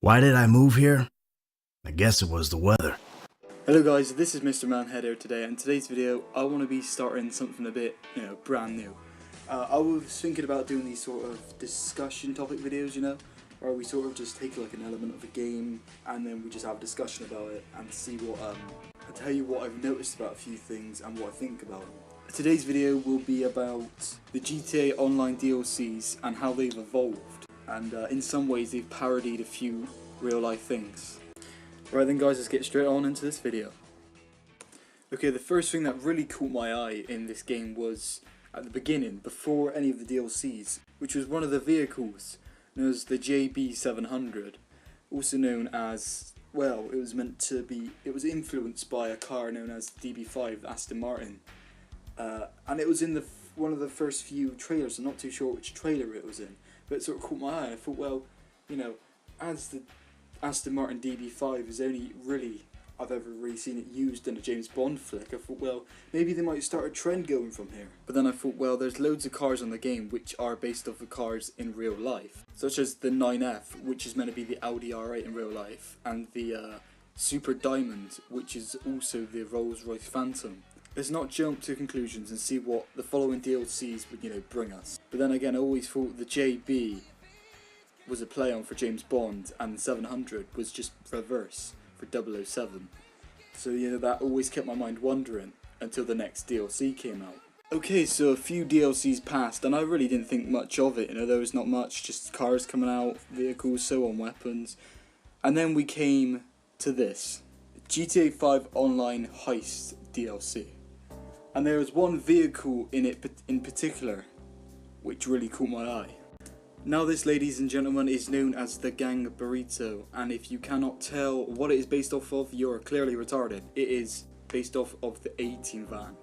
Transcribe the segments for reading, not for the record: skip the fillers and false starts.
Why did I move here? I guess it was the weather. Hello guys, this is Mr.MelonHead here today, and today's video I want to be starting something a bit, brand new. I was thinking about doing these sort of discussion topic videos, where we sort of just take like an element of a game and then we just have a discussion about it and see what, I'll tell you what I've noticed about a few things and what I think about it. Today's video will be about the GTA Online DLCs and how they've evolved, and in some ways they've parodied a few real life things. Right then guys, let's get straight on into this video. Okay, the first thing that really caught my eye in this game was at the beginning, before any of the DLCs, which was one of the vehicles known as the JB700, also known as, well, it was influenced by a car known as DB5, the Aston Martin, and it was in one of the first few trailers. I'm not too sure which trailer it was in, but it sort of caught my eye. I thought, well, as the Aston Martin DB5 is only really I've ever really seen it used in a James Bond flick, I thought, well, maybe they might start a trend going from here. But then I thought, well, there's loads of cars on the game which are based off of cars in real life, such as the 9F, which is meant to be the Audi R8 in real life, and the Super Diamond, which is also the Rolls-Royce Phantom. Let's not jump to conclusions and see what the following DLCs would, bring us. But then again, I always thought the JB was a play on for James Bond, and 700 was just reverse for 007. So that always kept my mind wondering until the next DLC came out. Okay, so a few DLCs passed and I really didn't think much of it, there was not much, just cars coming out, vehicles, so on, weapons. And then we came to this, GTA 5 Online Heist DLC. And there was one vehicle in it in particular which really caught my eye. Now this, ladies and gentlemen, is known as the Gang of Burrito, and if you cannot tell what it is based off of, you're clearly retarded. It is based off of the A-Team van.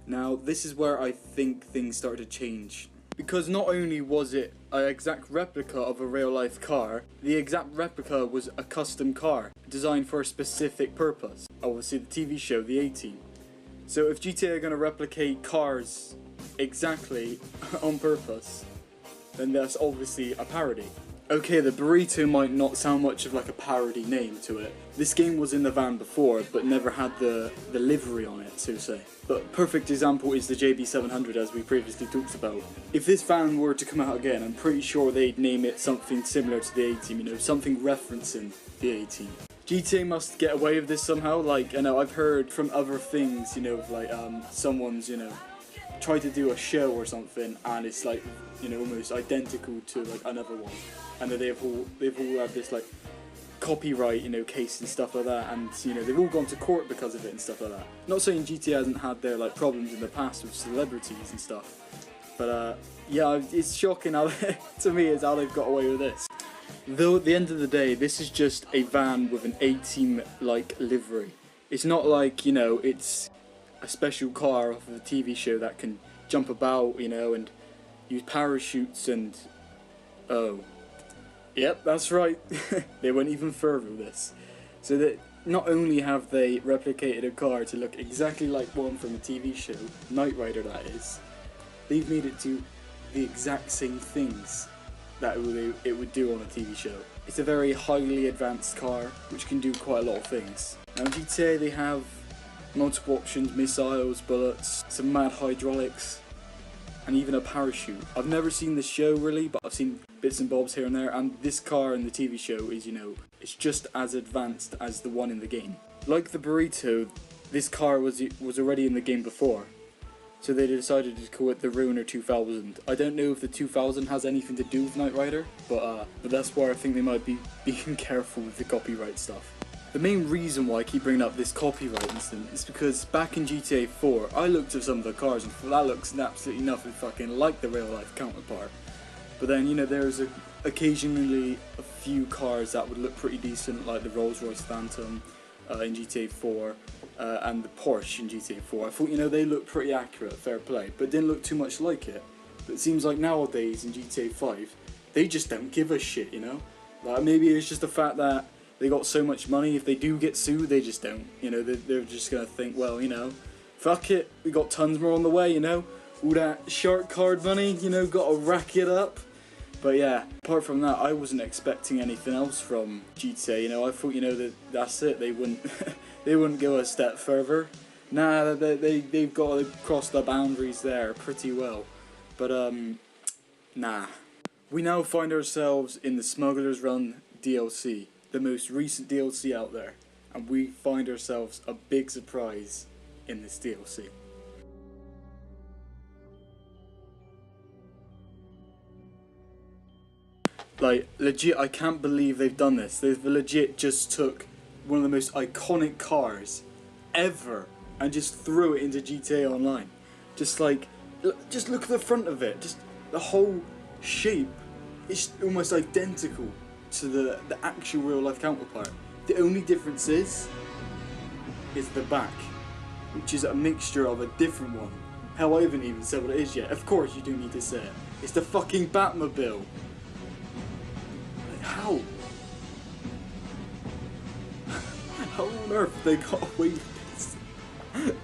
Now this is where I think things started to change, because not only was it an exact replica of a real life car, the exact replica was a custom car, designed for a specific purpose. Obviously the TV show, the A-Team. So if GTA are going to replicate cars exactly on purpose, then that's obviously a parody. Okay, the Burrito might not sound much of like a parody name to it. This game was in the van before, but never had the livery on it, so to say. But perfect example is the JB700, as we previously talked about. If this van were to come out again, I'm pretty sure they'd name it something similar to the A-Team, something referencing the A-Team. GTA must get away with this somehow. Like, I've heard from other things, of like someone's, try to do a show or something, and it's like, almost identical to like another one, and then they've all had this like copyright, case and stuff like that, and they've all gone to court because of it and stuff like that. Not saying GTA hasn't had their like problems in the past with celebrities and stuff, but yeah, it's shocking how to me is how they've got away with this. Though at the end of the day, this is just a van with an A-Team like livery. It's not like it's a special car off of a TV show that can jump about, and use parachutes and... Oh. Yep, that's right. They went even further with this. So that not only have they replicated a car to look exactly like one from a TV show, Knight Rider that is, they've made it do the exact same things that it would do on a TV show. It's a very highly advanced car, which can do quite a lot of things. Now in GTA they have multiple options, missiles, bullets, some mad hydraulics, and even a parachute. I've never seen the show really, but I've seen bits and bobs here and there, and this car in the TV show is, it's just as advanced as the one in the game. Like the Burrito, this car was already in the game before, so they decided to call it the Ruiner 2000. I don't know if the 2000 has anything to do with Knight Rider, but that's why I think they might be being careful with the copyright stuff. The main reason why I keep bringing up this copyright incident is because back in GTA 4, I looked at some of the cars and thought that looks absolutely nothing fucking like the real life counterpart. But then, there's occasionally a few cars that would look pretty decent, like the Rolls-Royce Phantom in GTA 4 and the Porsche in GTA 4. I thought, they looked pretty accurate, fair play, but didn't look too much like it. But it seems like nowadays in GTA 5, they just don't give a shit, Like maybe it's just the fact that they got so much money, if they do get sued, they just don't. They're just gonna think, well, fuck it, we got tons more on the way, all that shark card money, gotta rack it up. But yeah, apart from that, I wasn't expecting anything else from GTA. You know, I thought, you know, that's it. They wouldn't they wouldn't go a step further. Nah, they've got to cross the boundaries there pretty well. But nah. We now find ourselves in the Smuggler's Run DLC, the most recent DLC out there, and we find ourselves a big surprise in this DLC. Like, legit, I can't believe they've done this. They've legit just took one of the most iconic cars ever and just threw it into GTA Online. Just like, just look at the front of it. Just the whole shape. It's almost identical to the actual real life counterpart. The only difference is the back, which is a mixture of a different one. Hell, I haven't even said what it is yet. Of course you do need to say it. It's the fucking Batmobile. How? How on earth they got away with this?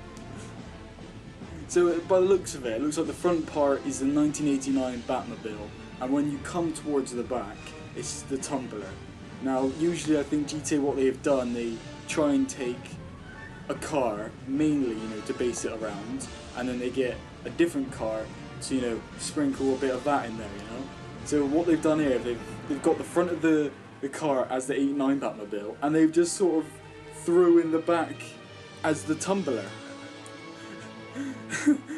So by the looks of it, it looks like the front part is the 1989 Batmobile, and when you come towards the back, it's the Tumbler. Now, usually I think GTA, what they have done, they try and take a car, mainly, you know, to base it around, and then they get a different car to, you know, sprinkle a bit of that in there, you know. So what they've done here, they've got the front of the car as the 89 Batmobile, and they've just sort of threw in the back as the Tumbler.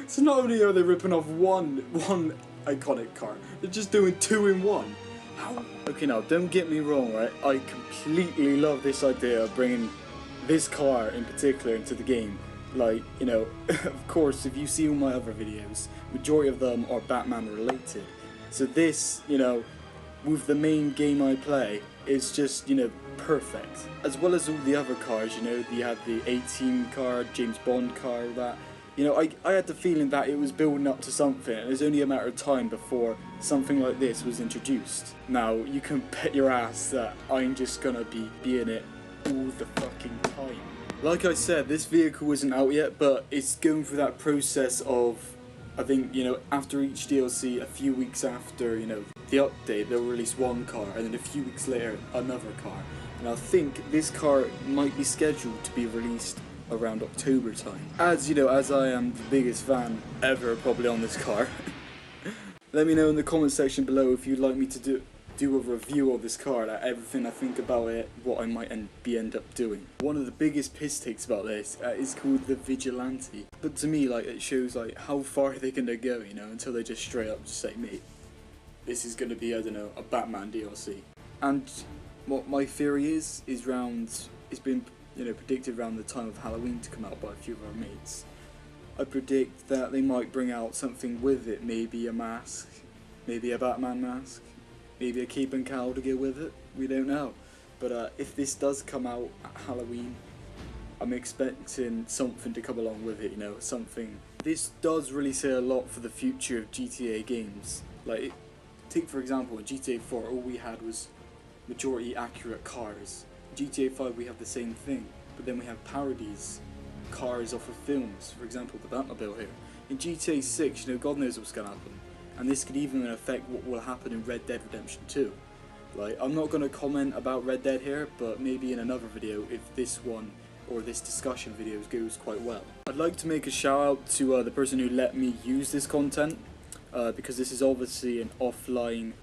So not only are they ripping off one iconic car, they're just doing two in one. How? Okay, now don't get me wrong, right? I completely love this idea of bringing this car in particular into the game. Like, you know, of course, if you see all my other videos, majority of them are Batman related. So this, you know, with the main game I play, is just, you know, perfect. As well as all the other cars, you know, you had the A-Team car, James Bond car, that. You know, I had the feeling that it was building up to something, and it was only a matter of time before something like this was introduced. Now, you can bet your ass that I'm just gonna be in it all the fucking time. Like I said, this vehicle isn't out yet, but it's going through that process of, I think, you know, after each DLC, a few weeks after, you know, the update, they'll release one car, and then a few weeks later, another car. And I think this car might be scheduled to be released around October time. As you know, as I am the biggest fan ever probably on this car, let me know in the comment section below if you'd like me to do a review of this car, like everything I think about it, what I might end up doing. One of the biggest piss takes about this is called the Vigilante. But to me, like, it shows like how far they're gonna go, you know, until they just straight up just say, mate, this is gonna be, I don't know, a Batman DLC. And what my theory is it's been, you know, predicted around the time of Halloween to come out by a few of our mates. I predict that they might bring out something with it, maybe a mask, maybe a Batman mask, maybe a cape and cowl to go with it, we don't know. But if this does come out at Halloween, I'm expecting something to come along with it, you know, something. This does really say a lot for the future of GTA games. Like, take for example, in GTA 4, all we had was majority accurate cars. GTA 5 we have the same thing, but then we have parodies, cars off of films, for example the Batmobile here. In GTA 6, you know, God knows what's going to happen, and this could even affect what will happen in Red Dead Redemption 2. Like, I'm not going to comment about Red Dead here, but maybe in another video if this one, or this discussion video goes quite well. I'd like to make a shout out to the person who let me use this content, because this is obviously an offline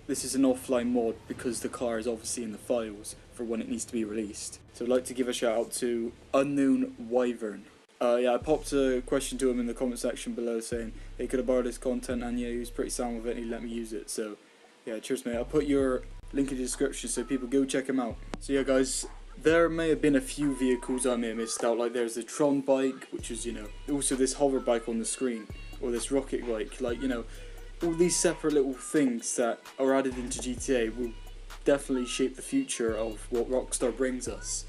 mod because the car is obviously in the files for when it needs to be released. So I'd like to give a shout out to Unknown Wyvern. Yeah, I popped a question to him in the comment section below saying, hey, could I borrow this content? And yeah, he was pretty sound with it and he let me use it. So yeah, cheers mate. I'll put your link in the description so people go check him out. So yeah guys, there may have been a few vehicles I may have missed out, like there's the Tron bike, which is, you know, also this hover bike on the screen, or this rocket bike, like, you know, all these separate little things that are added into GTA will definitely shape the future of what Rockstar brings us.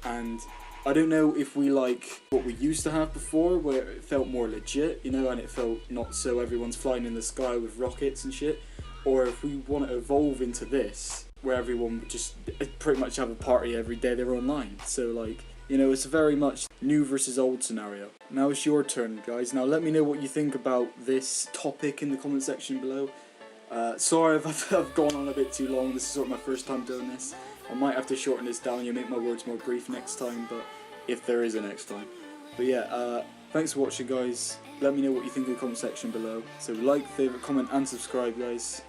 And I don't know if we like what we used to have before, where it felt more legit, you know, and it felt not so everyone's flying in the sky with rockets and shit, or if we want to evolve into this, where everyone would just pretty much have a party every day they're online. So like, you know, it's a very much new versus old scenario. Now it's your turn guys. Now let me know what you think about this topic in the comment section below. Sorry if I've gone on a bit too long. This is sort of my first time doing this. I might have to shorten this down. You make my words more brief next time, but if there is a next time. But yeah, thanks for watching, guys. Let me know what you think in the comment section below. So like, favourite, comment and subscribe, guys.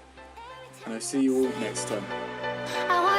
And I'll see you all next time.